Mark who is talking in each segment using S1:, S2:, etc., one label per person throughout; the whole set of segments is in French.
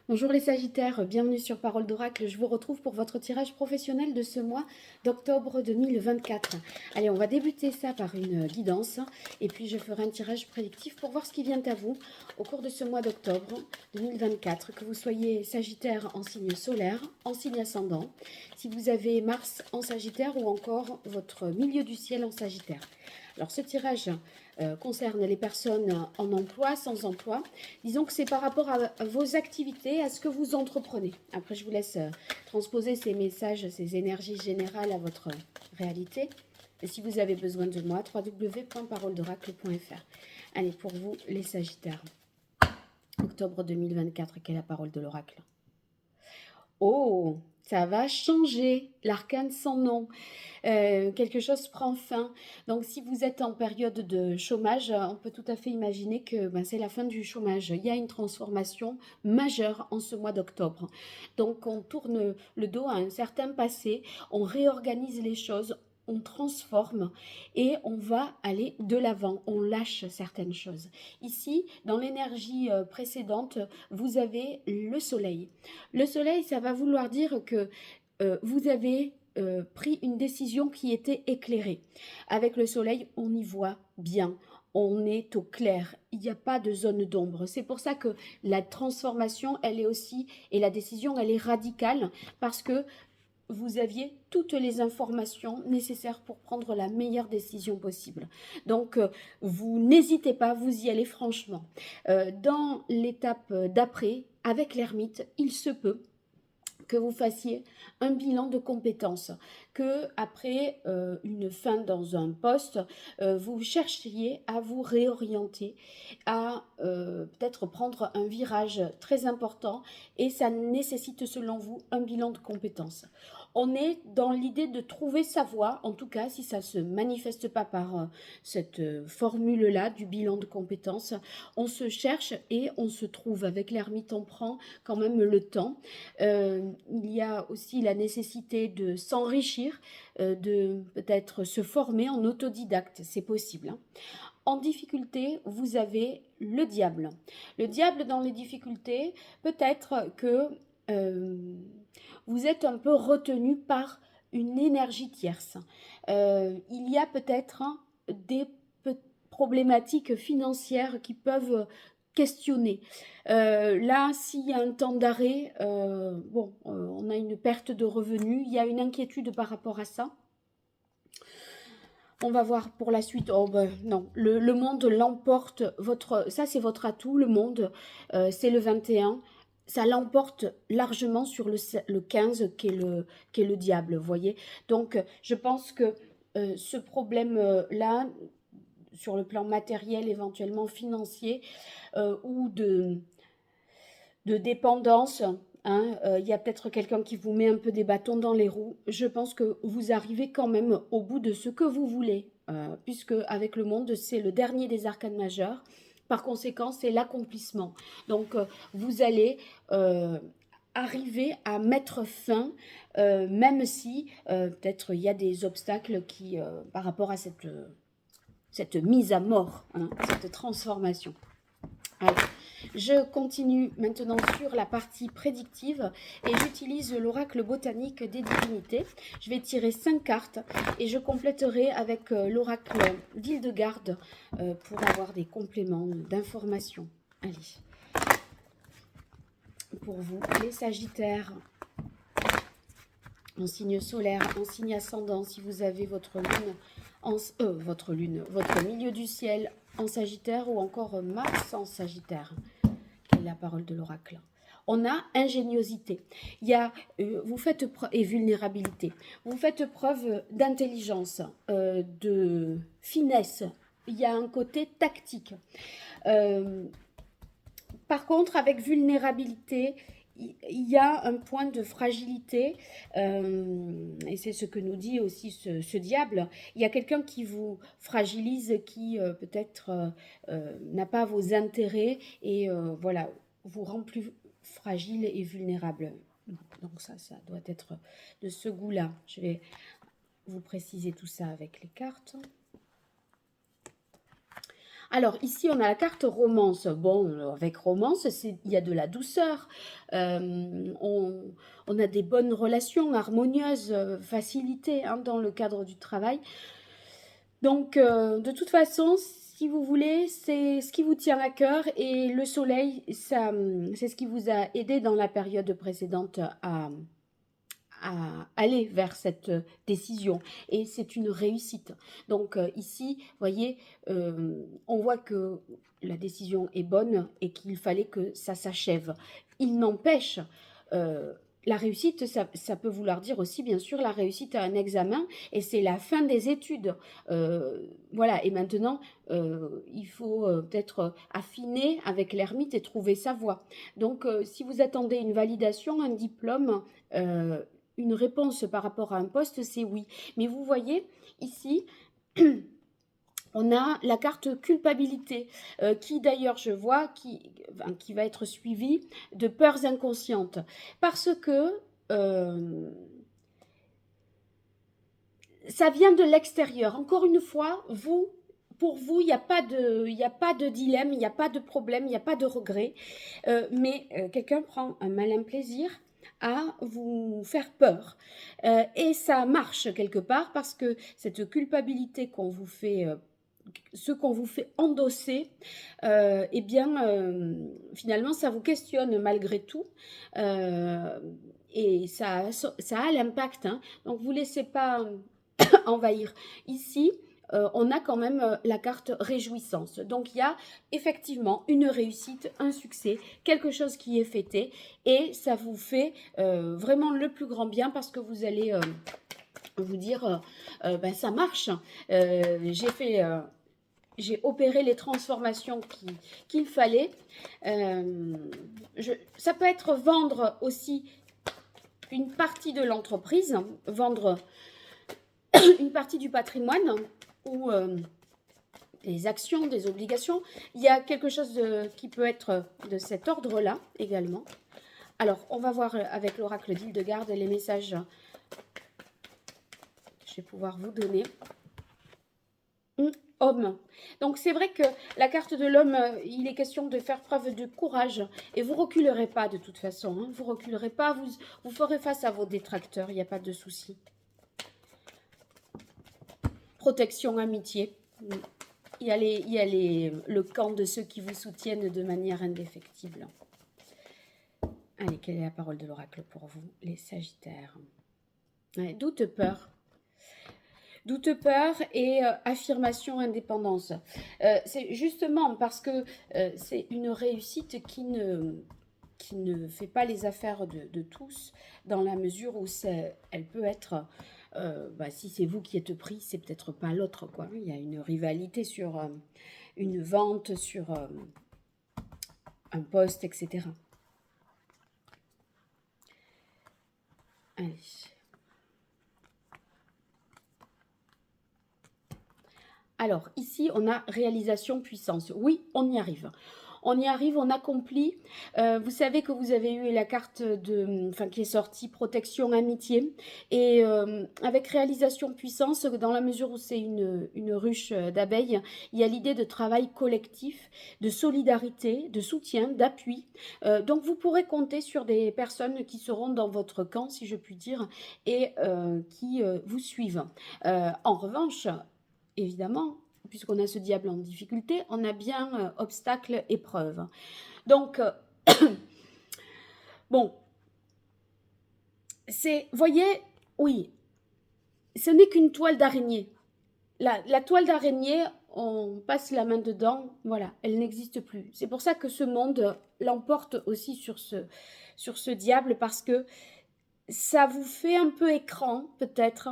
S1: Bonjour les Sagittaires, bienvenue sur Parole d'Oracle. Je vous retrouve pour votre tirage professionnel de ce mois d'octobre 2024. Allez, on va débuter ça par une guidance et puis je ferai un tirage prédictif pour voir ce qui vient à vous au cours de ce mois d'octobre 2024. Que vous soyez Sagittaire en signe solaire, en signe ascendant, si vous avez Mars en Sagittaire ou encore votre milieu du ciel en Sagittaire. Alors ce tirage concerne les personnes en emploi, sans emploi. Disons que c'est par rapport à vos activités, à ce que vous entreprenez. Après, je vous laisse transposer ces messages, ces énergies générales à votre réalité. Et si vous avez besoin de moi, www.paroledoracle.fr. Allez, pour vous, les Sagittaires. Octobre 2024, quelle est la parole de l'oracle? Oh, ça va changer. L'arcane sans nom. Quelque chose prend fin. Donc, si vous êtes en période de chômage, on peut tout à fait imaginer que c'est la fin du chômage. Il y a une transformation majeure en ce mois d'octobre. Donc, on tourne le dos à un certain passé, on réorganise les choses, on transforme et on va aller de l'avant, on lâche certaines choses. Ici, dans l'énergie précédente, vous avez le soleil. Le soleil, ça va vouloir dire que vous avez pris une décision qui était éclairée. Avec le soleil, on y voit bien. On est au clair, il n'y a pas de zone d'ombre. C'est pour ça que la transformation, elle est aussi, et la décision, elle est radicale, parce que vous aviez toutes les informations nécessaires pour prendre la meilleure décision possible. Donc, vous n'hésitez pas, vous y allez franchement. Dans l'étape d'après, avec l'ermite, il se peut que vous fassiez un bilan de compétences, que après une fin dans un poste, vous cherchiez à vous réorienter, à peut-être prendre un virage très important et ça nécessite selon vous un bilan de compétences. On est dans l'idée de trouver sa voie, en tout cas si ça ne se manifeste pas par cette formule-là du bilan de compétences, on se cherche et on se trouve. Avec l'ermite, on prend quand même le temps. Il y a aussi la nécessité de s'enrichir, de peut-être se former en autodidacte, c'est possible. En difficulté, vous avez le diable. Le diable dans les difficultés, peut-être que vous êtes un peu retenu par une énergie tierce. Il y a peut-être des problématiques financières qui peuvent questionner. Là, s'il y a un temps d'arrêt, on a une perte de revenus, il y a une inquiétude par rapport à ça. On va voir pour la suite. Oh ben non, le monde l'emporte. Ça, c'est votre atout, le monde. C'est le 21. Ça l'emporte largement sur le 15 qui est le diable, vous voyez. Donc, je pense que ce problème-là, sur le plan matériel, éventuellement financier, ou de dépendance, hein, y a peut-être quelqu'un qui vous met un peu des bâtons dans les roues. Je pense que vous arrivez quand même au bout de ce que vous voulez, puisque avec le monde, c'est le dernier des arcanes majeurs. Par conséquent, c'est l'accomplissement. Donc, vous allez arriver à mettre fin, même si peut-être il y a des obstacles qui, par rapport à cette mise à mort, hein, cette transformation. Allez, je continue maintenant sur la partie prédictive et j'utilise l'oracle botanique des divinités. Je vais tirer 5 cartes et je compléterai avec l'oracle d'Hildegarde pour avoir des compléments d'informations. Allez, pour vous, les Sagittaires, en signe solaire, en signe ascendant, si vous avez votre milieu du ciel en Sagittaire ou encore Mars en Sagittaire. Quelle est la parole de l'oracle? On a ingéniosité, vous faites preuve, et vulnérabilité. Vous faites preuve d'intelligence, de finesse. Il y a un côté tactique. Par contre, avec vulnérabilité, il y a un point de fragilité, et c'est ce que nous dit aussi ce diable. Il y a quelqu'un qui vous fragilise, qui peut-être n'a pas vos intérêts et voilà, vous rend plus fragile et vulnérable. Donc ça doit être de ce goût-là. Je vais vous préciser tout ça avec les cartes. Alors ici, on a la carte romance. Bon, avec romance, il y a de la douceur. On a des bonnes relations harmonieuses, facilitées hein, dans le cadre du travail. Donc, de toute façon, si vous voulez, c'est ce qui vous tient à cœur et le soleil, ça, c'est ce qui vous a aidé dans la période précédente à aller vers cette décision et c'est une réussite. Donc ici, voyez, on voit que la décision est bonne et qu'il fallait que ça s'achève. Il n'empêche, la réussite, ça peut vouloir dire aussi, bien sûr, la réussite à un examen et c'est la fin des études. Voilà, et maintenant, il faut peut-être affiner avec l'ermite et trouver sa voie. Donc, si vous attendez une validation, un diplôme, une réponse par rapport à un poste, c'est oui. Mais vous voyez, ici, on a la carte culpabilité, qui d'ailleurs, je vois, qui va être suivie de peurs inconscientes. Parce que ça vient de l'extérieur. Encore une fois, pour vous, il n'y a pas de dilemme, il n'y a pas de problème, il n'y a pas de regret. Mais quelqu'un prend un malin plaisir à vous faire peur. Et ça marche quelque part parce que cette culpabilité qu'on vous fait, ce qu'on vous fait endosser, eh bien, finalement, ça vous questionne malgré tout. Et ça a l'impact. Hein. Donc, vous ne laissez pas envahir. Ici, on a quand même la carte réjouissance. Donc, il y a effectivement une réussite, un succès, quelque chose qui est fêté et ça vous fait vraiment le plus grand bien parce que vous allez vous dire, ben, ça marche, j'ai opéré les transformations qu'il fallait. Ça peut être vendre aussi une partie de l'entreprise, vendre une partie du patrimoine ou des actions, des obligations. Il y a quelque chose qui peut être de cet ordre-là également. Alors, on va voir avec l'oracle d'Hildegarde les messages que je vais pouvoir vous donner. Homme. Donc, c'est vrai que la carte de l'homme, il est question de faire preuve de courage. Et vous reculerez pas de toute façon. Hein. Vous reculerez pas, vous ferez face à vos détracteurs, il n'y a pas de souci. Protection, amitié. Il y a le camp de ceux qui vous soutiennent de manière indéfectible. Allez, quelle est la parole de l'oracle pour vous, les Sagittaires? Ouais, doute, peur. Doute, peur et affirmation, indépendance. C'est justement parce que c'est une réussite qui ne fait pas les affaires de tous, dans la mesure où elle peut être... bah, si c'est vous qui êtes pris, c'est peut-être pas l'autre, quoi. Il y a une rivalité sur une vente, sur un poste, etc. Allez. Alors, ici, on a réalisation puissance. Oui, on y arrive. On y arrive, on accomplit. Vous savez que vous avez eu la carte qui est sortie, protection, amitié. Et avec réalisation puissance, dans la mesure où c'est une ruche d'abeilles, il y a l'idée de travail collectif, de solidarité, de soutien, d'appui. Donc vous pourrez compter sur des personnes qui seront dans votre camp, si je puis dire, et qui vous suivent. En revanche, évidemment, puisqu'on a ce diable en difficulté, on a bien obstacle, épreuve. Donc, bon, voyez, oui, ce n'est qu'une toile d'araignée. La toile d'araignée, on passe la main dedans, voilà, elle n'existe plus. C'est pour ça que ce monde l'emporte aussi sur ce diable, parce que ça vous fait un peu écran, peut-être.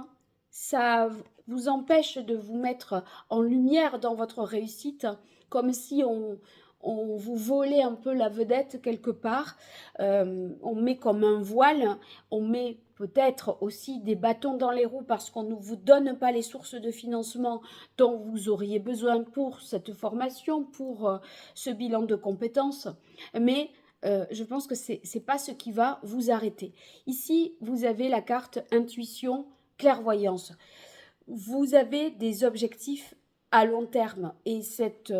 S1: Ça vous empêche de vous mettre en lumière dans votre réussite, comme si on vous volait un peu la vedette quelque part. On met comme un voile, on met peut-être aussi des bâtons dans les roues parce qu'on ne vous donne pas les sources de financement dont vous auriez besoin pour cette formation, pour ce bilan de compétences. Mais je pense que ce n'est pas ce qui va vous arrêter. Ici, vous avez la carte intuition, clairvoyance. Vous avez des objectifs à long terme. Et cette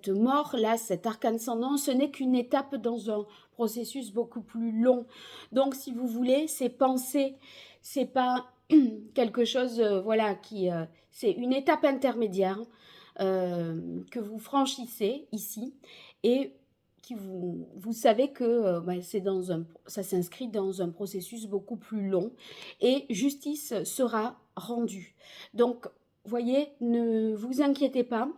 S1: mort-là, cet arcane sans nom, ce n'est qu'une étape dans un processus beaucoup plus long. Donc, si vous voulez, ces pensées, c'est pas quelque chose, voilà, c'est une étape intermédiaire que vous franchissez ici et qui vous savez que ça s'inscrit dans un processus beaucoup plus long et justice sera rendue. Donc, voyez, ne vous inquiétez pas,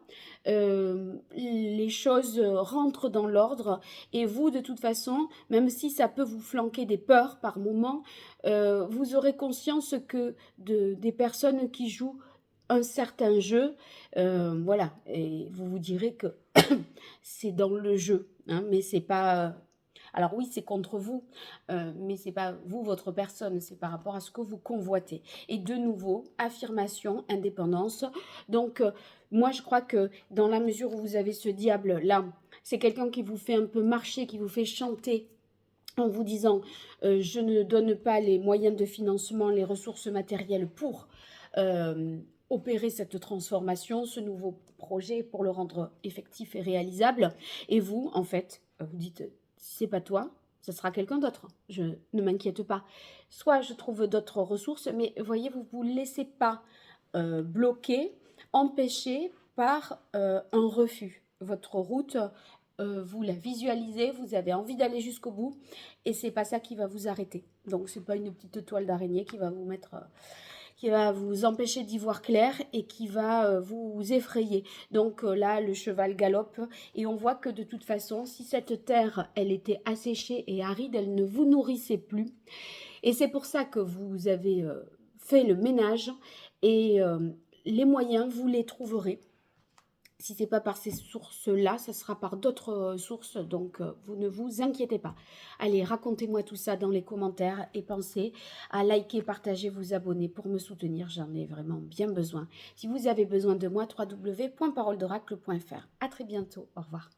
S1: les choses rentrent dans l'ordre et vous, de toute façon, même si ça peut vous flanquer des peurs par moment, vous aurez conscience que des personnes qui jouent un certain jeu, voilà, et vous vous direz que c'est dans le jeu, hein, mais c'est pas. Alors oui, c'est contre vous, mais c'est pas vous, votre personne, c'est par rapport à ce que vous convoitez. Et de nouveau, affirmation, indépendance. Donc, moi, je crois que dans la mesure où vous avez ce diable-là, c'est quelqu'un qui vous fait un peu marcher, qui vous fait chanter en vous disant je ne donne pas les moyens de financement, les ressources matérielles pour opérer cette transformation, ce nouveau projet pour le rendre effectif et réalisable. Et vous, en fait, vous dites, c'est pas toi, ça sera quelqu'un d'autre. Je ne m'inquiète pas. Soit je trouve d'autres ressources, mais voyez, vous vous laissez pas bloquer, empêcher par un refus. Votre route, vous la visualisez, vous avez envie d'aller jusqu'au bout, et c'est pas ça qui va vous arrêter. Donc c'est pas une petite toile d'araignée qui va vous mettre qui va vous empêcher d'y voir clair et qui va vous effrayer. Donc là, le cheval galope et on voit que de toute façon, si cette terre, elle était asséchée et aride, elle ne vous nourrissait plus. Et c'est pour ça que vous avez fait le ménage et les moyens, vous les trouverez. Si ce n'est pas par ces sources-là, ça sera par d'autres sources, donc vous ne vous inquiétez pas. Allez, racontez-moi tout ça dans les commentaires et pensez à liker, partager, vous abonner pour me soutenir, j'en ai vraiment bien besoin. Si vous avez besoin de moi, www.paroledoracle.fr. À très bientôt, au revoir.